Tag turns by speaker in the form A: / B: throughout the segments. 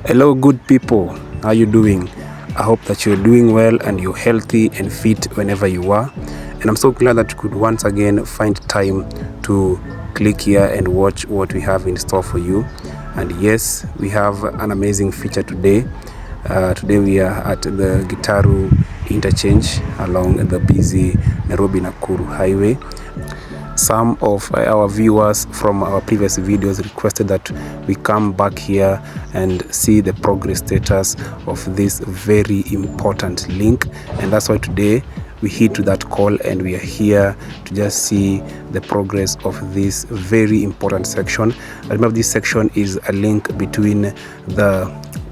A: Hello good people, how are you doing? I hope that you're doing well and you're healthy and fit whenever you are. And I'm so glad that you could once again find time to click here and watch what we have in store for you. And yes, we have an amazing feature today. Today we are at the Gitaru Interchange along the busy Nairobi Nakuru highway. Some of our viewers from our previous videos requested that we come back here and see the progress status of this very important link, and that's why today we heed to that call and we are here to just see the progress of this very important section. Remember, this section is a link between the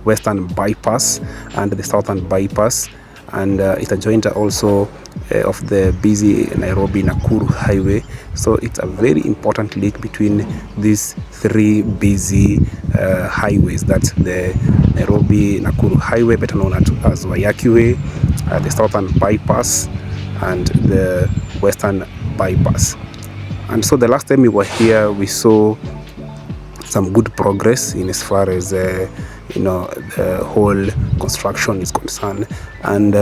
A: western bypass and the southern bypass, and it's a jointer also of the busy Nairobi Nakuru highway. So it's a very important link between these three busy highways. That's the Nairobi Nakuru highway, better known as Wayaki Way, the southern bypass and the western bypass. And so the last time we were here, we saw some good progress in as far as the whole construction is concerned, and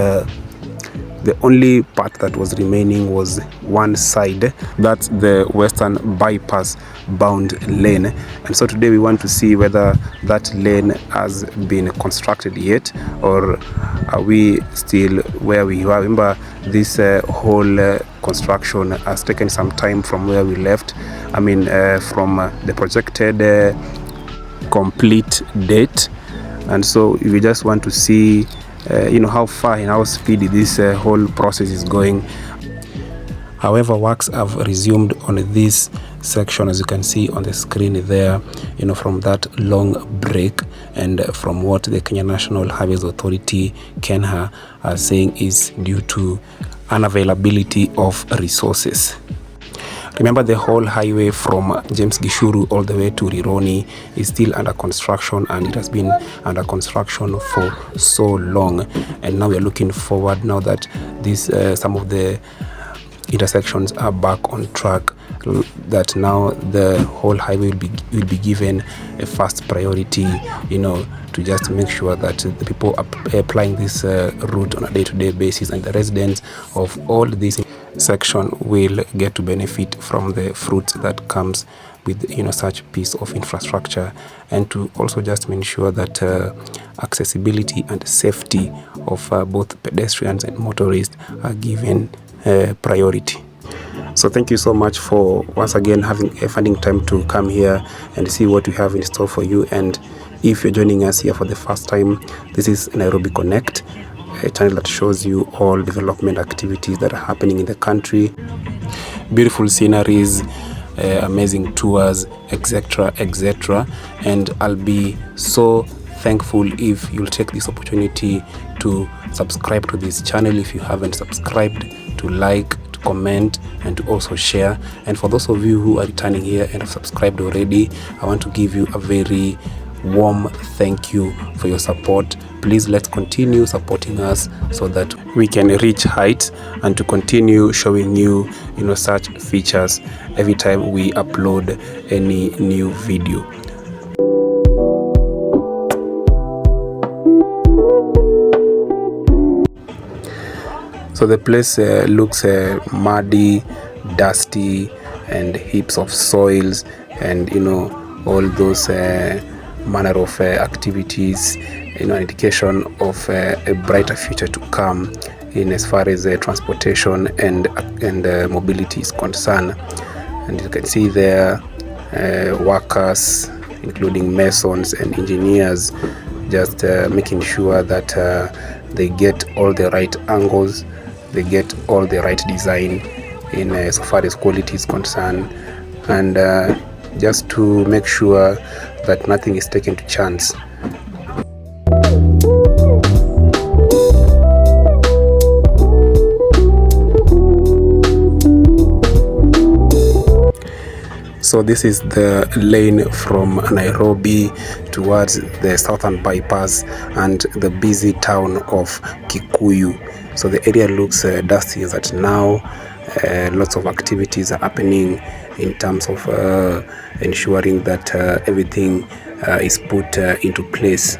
A: the only part that was remaining was one side, that's the western bypass bound lane. And so today we want to see whether that lane has been constructed yet, or are we still where we were. Remember, this whole construction has taken some time from where we left. I mean, from the projected complete date. And so we just want to see how far and how speedy this whole process is going. However, works have resumed on this section, as you can see on the screen there, from that long break, and from what the Kenya National Highways Authority, KENHA, are saying is due to unavailability of resources. Remember, the whole highway from James Gishuru all the way to Rironi is still under construction, and it has been under construction for so long. And now we are looking forward, now that this some of the intersections are back on track, that now the whole highway will be given a first priority, to just make sure that the people applying this route on a day-to-day basis and the residents of all these section will get to benefit from the fruit that comes with such piece of infrastructure, and to also just make sure that accessibility and safety of both pedestrians and motorists are given priority. So thank you so much for once again finding time to come here and see what we have in store for you. And if you're joining us here for the first time, this is Nairobi Connect, a channel that shows you all development activities that are happening in the country, beautiful sceneries, amazing tours, etc. And I'll be so thankful if you'll take this opportunity to subscribe to this channel if you haven't subscribed, to like, to comment, and to also share. And for those of you who are returning here and have subscribed already, I want to give you a very warm thank you for your support. Please, let's continue supporting us so that we can reach heights and to continue showing you such features every time we upload any new video. So the place looks muddy, dusty, and heaps of soils, and all those manner of activities, an indication of a brighter future to come in as far as transportation and mobility is concerned. And you can see there workers, including masons and engineers, just making sure that they get all the right angles, they get all the right design in so far as quality is concerned, and just to make sure that nothing is taken to chance. So this is the lane from Nairobi towards the southern bypass and the busy town of Kikuyu. So the area looks dusty as at now. Lots of activities are happening in terms of ensuring that everything is put into place.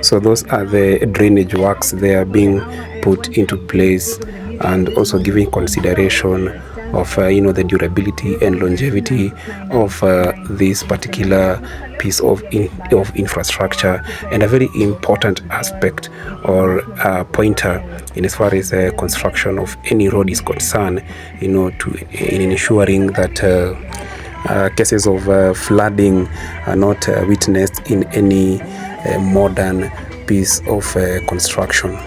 A: So those are the drainage works. They are being put into place, and also giving consideration of the durability and longevity of this particular piece of infrastructure, and a very important aspect or pointer in as far as construction of any road is concerned, in ensuring that cases of flooding are not witnessed in any modern piece of construction.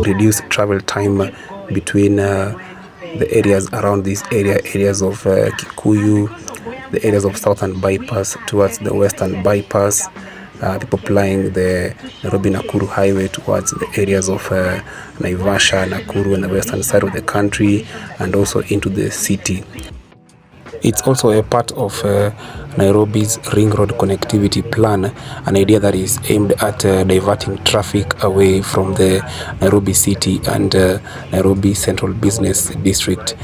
A: Reduce travel time between the areas around these areas of Kikuyu, the areas of southern bypass towards the western bypass, people plying the Nairobi Nakuru highway towards the areas of Naivasha, Nakuru, and the western side of the country, and also into the city. It's also a part of Nairobi's Ring Road Connectivity Plan, an idea that is aimed at diverting traffic away from the Nairobi City and Nairobi Central Business District.